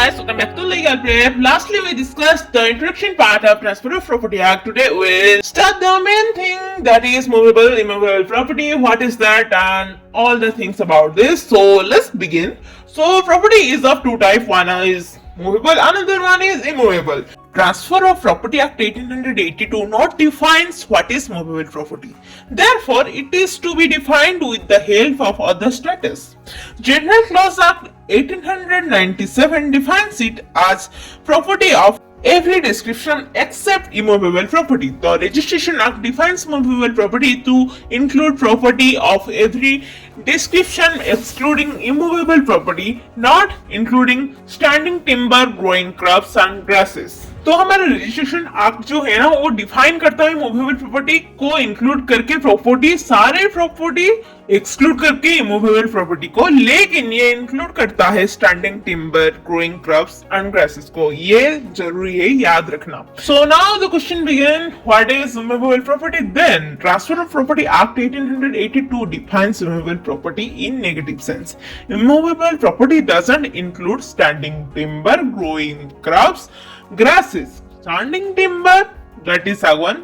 guys, welcome back to Legal Prep. Lastly, we discussed the introduction part of Transfer of Property Act. Today we'll start the main thing, that is movable, immovable property. What is that and all the things about this. So let's begin. So property is of two types. One is movable, another one is immovable. Transfer of Property Act 1882 not defines what is movable property. Therefore, it is to be defined with the help of other status. General Clause Act 1897 defines it as property of every description except immovable property. The Registration Act defines movable property to include property of every description excluding immovable property, not including standing timber, growing crops and grasses. तो हमारा registration act जो है ना वो define करता है movable property को include करके प्रॉपर्टी, सारे प्रॉपर्टी एक्सक्लूड करके इमूवेबल प्रॉपर्टी को, लेकिन ये इंक्लूड करता है standing timber, growing crops and grasses को. ये जरूरी है याद रखना. So now the question begin, what is movable property? Then transfer of property act 1882 defines movable property in negative sense. Immovable property doesn't include standing timber, growing crops, grasses, standing timber, that is saguan,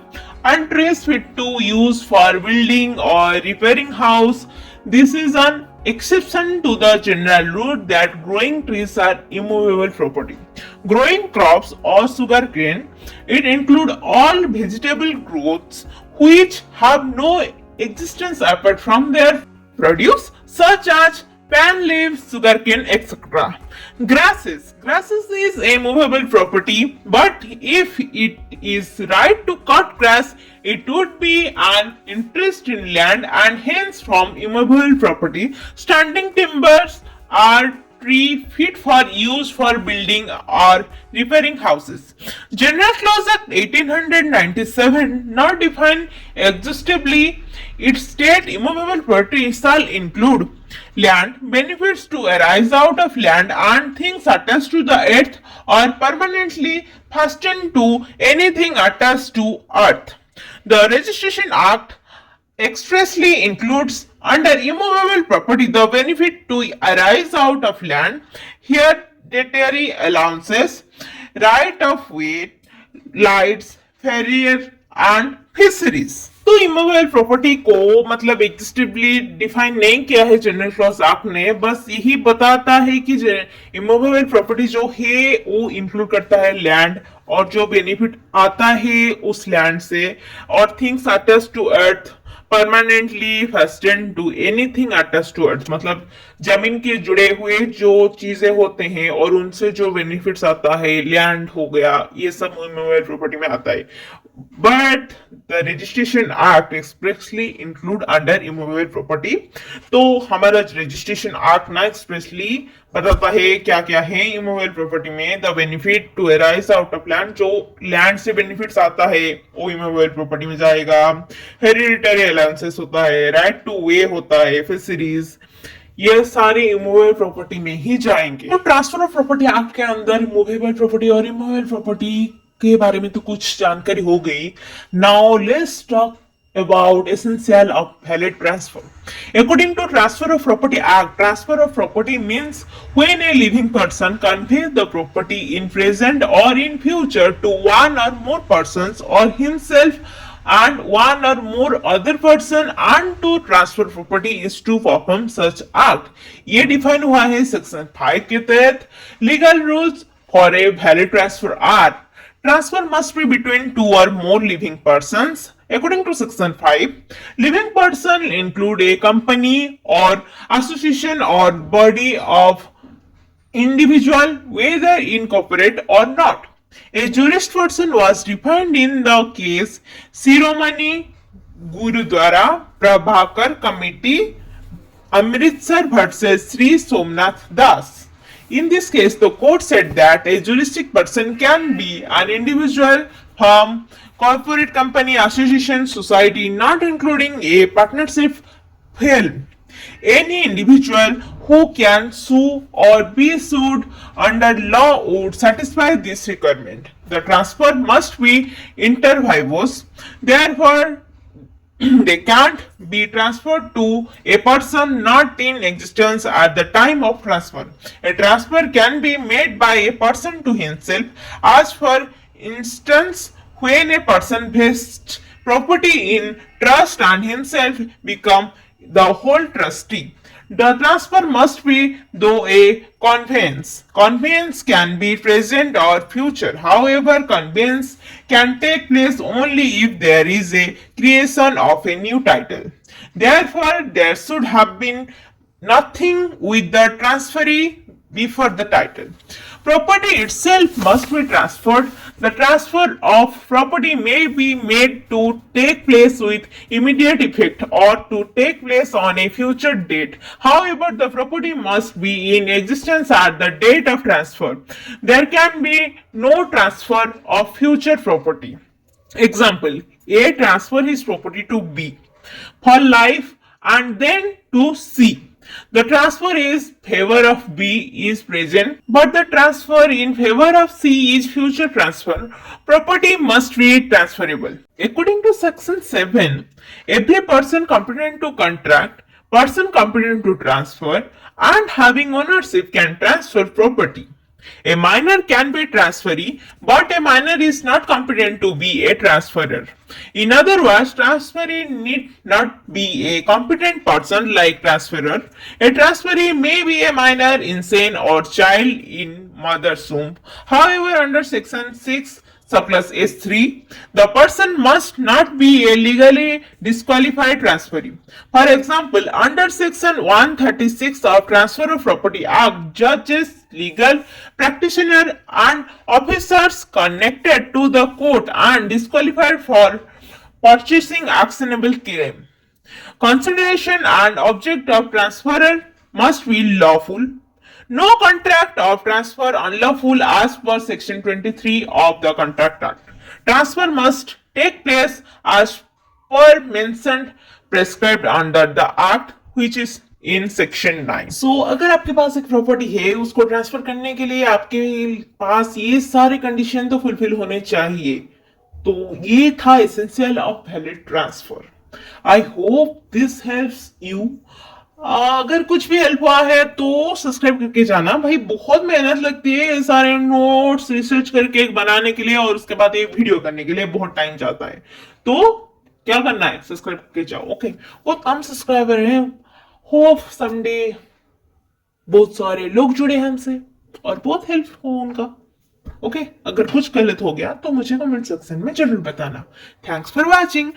and trees fit to use for building or repairing house. This is an exception to the general rule that growing trees are immovable property. Growing crops or sugarcane, it include all vegetable growths which have no existence apart from their produce, such as pan leaves, sugarcane, etc. Grasses is a movable property, but if it is right to cut grass, it would be an interest in land and hence from immovable property. Standing timbers are tree fit for use for building or repairing houses. General Clause Act 1897 not define exhaustively. It states immovable property shall include land, benefits to arise out of land, and things attached to the earth or permanently fastened to anything attached to earth. The Registration Act expressly includes under immovable property the benefit to arise out of land, hereditary allowances, right of way, lights, farrier and fisheries. तो immovable property को मतलब एग्जिस्टिवली define नहीं किया है general clause act ने, बस यही बताता है कि इमूवेबल प्रॉपर्टी जो है वो इंक्लूड करता है लैंड और जो बेनिफिट आता है उस लैंड से, और things attached to earth, permanently fastened to anything attached to earth, मतलब जमीन के जुड़े हुए जो चीजें होते हैं और उनसे जो बेनिफिट्स आता है, लैंड हो गया, ये सब इमूवेबल प्रॉपर्टी में आता है. But the registration act expressly include under immovable property. तो हमारा registration act ना expressly बताता है क्या क्या है immovable property में. The benefit to arise out of land, जो land से benefits आता है वो immovable property में जाएगा. Hereditary allowances होता है, right to way होता है, fisheries, ये सारे इमूवेबल प्रॉपर्टी में ही जाएंगे. तो ट्रांसफर ऑफ प्रॉपर्टी एक्ट के अंदर मूवेबल प्रॉपर्टी और इमूवेबल प्रॉपर्टी के बारे में तो कुछ जानकारी हो गई. Now let's talk about essential of valid transfer. According to Transfer of Property Act, transfer of property means when a living person conveys the property in present or in future to one or more persons or himself and one or more other person, and to transfer property is to perform such act. ये define हुआ है section 5 के तहत. Legal rules for a valid transfer R: transfer must be between two or more living persons. According to section 5, living person include a company or association or body of individual, whether incorporate or not. A jurist person was defined in the case Shiromani Gurudwara Prabhakar Committee, Amritsar versus Sri Somnath Das. In this case, the court said that a juristic person can be an individual, firm, corporate company, association, society, not including a partnership firm. Any individual who can sue or be sued under law would satisfy this requirement. The transfer must be inter vivos. Therefore, they can't be transferred to a person not in existence at the time of transfer. A transfer can be made by a person to himself, as for instance, when a person vests property in trust and himself become the whole trustee. The transfer must be though a conveyance. Conveyance can be present or future. However, conveyance can take place only if there is a creation of a new title. Therefore, there should have been nothing with the transferee before the title. Property itself must be transferred. The transfer of property may be made to take place with immediate effect or to take place on a future date. However, the property must be in existence at the date of transfer. There can be no transfer of future property. Example: A transfer his property to B for life and then to C. The transfer in favor of B is present, but the transfer in favor of C is future transfer. Property must be transferable. According to section 7, every person competent to contract, person competent to transfer, and having ownership can transfer property. A minor can be transferee, but a minor is not competent to be a transferor. In other words, transferee need not be a competent person like transferor. A transferee may be a minor, insane, or child in mother's womb. However, under section 6 subclass S3, the person must not be a legally disqualified transferee. For example, under section 136 of Transfer of Property Act, judges, legal practitioners, and officers connected to the court and disqualified for purchasing actionable claim. Consideration and object of transferor must be lawful. No contract of transfer unlawful as per section 23 of the Contract Act. Transfer must take place as per mentioned prescribed under the act which is in section 9. So अगर आपके पास एक property है उसको transfer करने के लिए आपके पास ये सारे कंडीशन तो फुलफिल होने चाहिए. तो ये था essential of valid transfer. I hope this helps you. अगर कुछ भी हेल्प हुआ है तो सब्सक्राइब करके जाना भाई. बहुत मेहनत लगती है ये सारे नोट्स रिसर्च करके बनाने के लिए और उसके बाद एक वीडियो करने के लिए बहुत टाइम जाता है. तो क्या करना है, सब्सक्राइब करके जाओ. ओके, बहुत कम सब्सक्राइबर हैं. होप समडे बहुत सारे लोग जुड़े हमसे और बहुत हेल्प हो उनका. ओके, अगर कुछ गलत हो गया तो मुझे कमेंट सेक्शन में जरूर बताना. Thanks for watching.